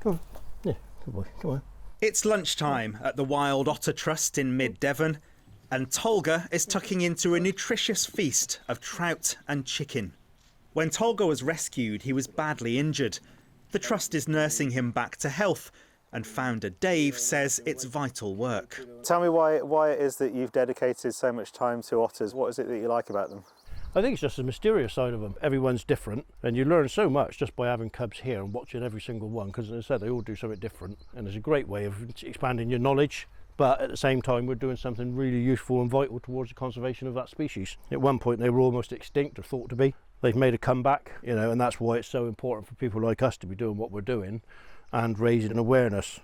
Come on. Yeah, good boy. Come on. It's lunchtime at the Wild Otter Trust in mid-Devon, and Tolga is tucking into a nutritious feast of trout and chicken. When Tolga was rescued, he was badly injured. The trust is nursing him back to health, and founder Dave says it's vital work. Tell me why it is that you've dedicated so much time to otters. What is it that you like about them? I think it's just the mysterious side of them. Everyone's different, and you learn so much just by having cubs here and watching every single one, because as I said, they all do something different, and it's a great way of expanding your knowledge. But at the same time, we're doing something really useful and vital towards the conservation of that species. At one point, they were almost extinct, or thought to be. They've made a comeback, you know, and that's why it's so important for people like us to be doing what we're doing and raising awareness.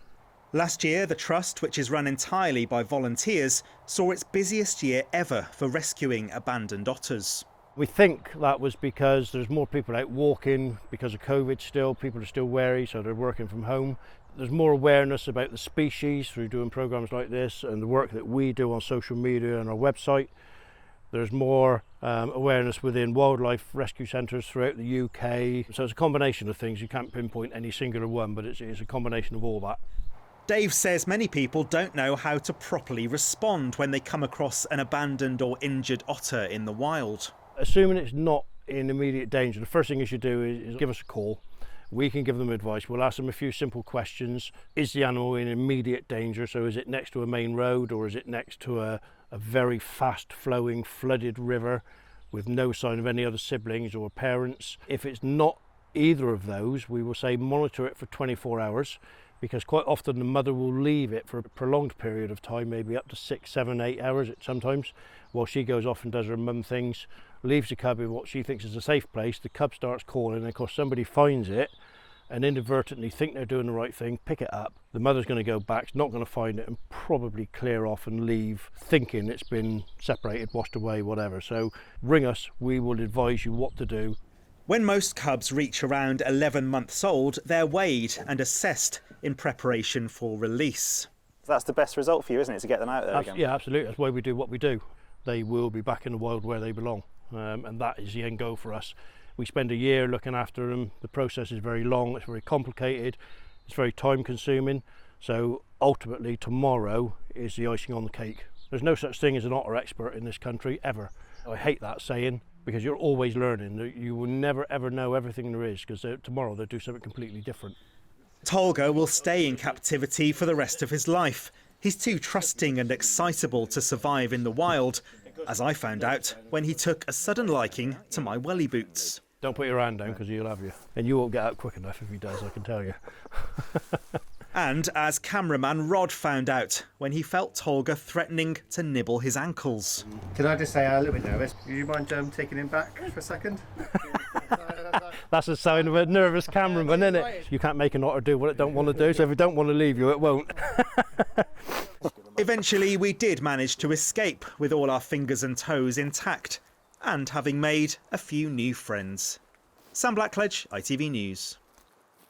Last year, the trust, which is run entirely by volunteers, saw its busiest year ever for rescuing abandoned otters. We think that was because there's more people out walking because of COVID still. People are still wary, so they're working from home. There's more awareness about the species through doing programs like this and the work that we do on social media and our website. There's more awareness within wildlife rescue centres throughout the UK. So it's a combination of things. You can't pinpoint any singular one, but it's a combination of all that. Dave says many people don't know how to properly respond when they come across an abandoned or injured otter in the wild. Assuming it's not in immediate danger, the first thing you should do is give us a call. We can give them advice. We'll ask them a few simple questions. Is the animal in immediate danger? So is it next to a main road, or is it next to a very fast flowing flooded river with no sign of any other siblings or parents? If it's not either of those, we will say monitor it for 24 hours, because quite often the mother will leave it for a prolonged period of time, maybe up to 6, 7, 8 hours sometimes, while she goes off and does her mum things, leaves the cub in what she thinks is a safe place. The cub starts calling, and of course somebody finds it and inadvertently think they're doing the right thing, pick it up. The mother's going to go back, not going to find it, and probably clear off and leave thinking it's been separated, washed away, whatever. So ring us, we will advise you what to do. When most cubs reach around 11 months old, they're weighed and assessed in preparation for release. That's the best result for you, isn't it, to get them out there again? Yeah, absolutely. That's why we do what we do. They will be back in the wild where they belong, and that is the end goal for us. We spend a year looking after them. The process is very long, it's very complicated, it's very time consuming. So ultimately tomorrow is the icing on the cake. There's no such thing as an otter expert in this country, ever. I hate that saying, because you're always learning. You will never ever know everything there is, because tomorrow they'll do something completely different. Tolga will stay in captivity for the rest of his life. He's too trusting and excitable to survive in the wild, as I found out when he took a sudden liking to my welly boots. Don't put your hand down, because he'll have you. And you won't get out quick enough if he does, I can tell you. And as cameraman Rod found out when he felt Tolga threatening to nibble his ankles. Can I just say I'm a little bit nervous? Do you mind taking him back for a second? That's a sign of a nervous cameraman, isn't it? You can't make an otter do what it don't want to do, so if it don't want to leave you, it won't. Eventually, we did manage to escape with all our fingers and toes intact, and having made a few new friends. Sam Blackledge, ITV News.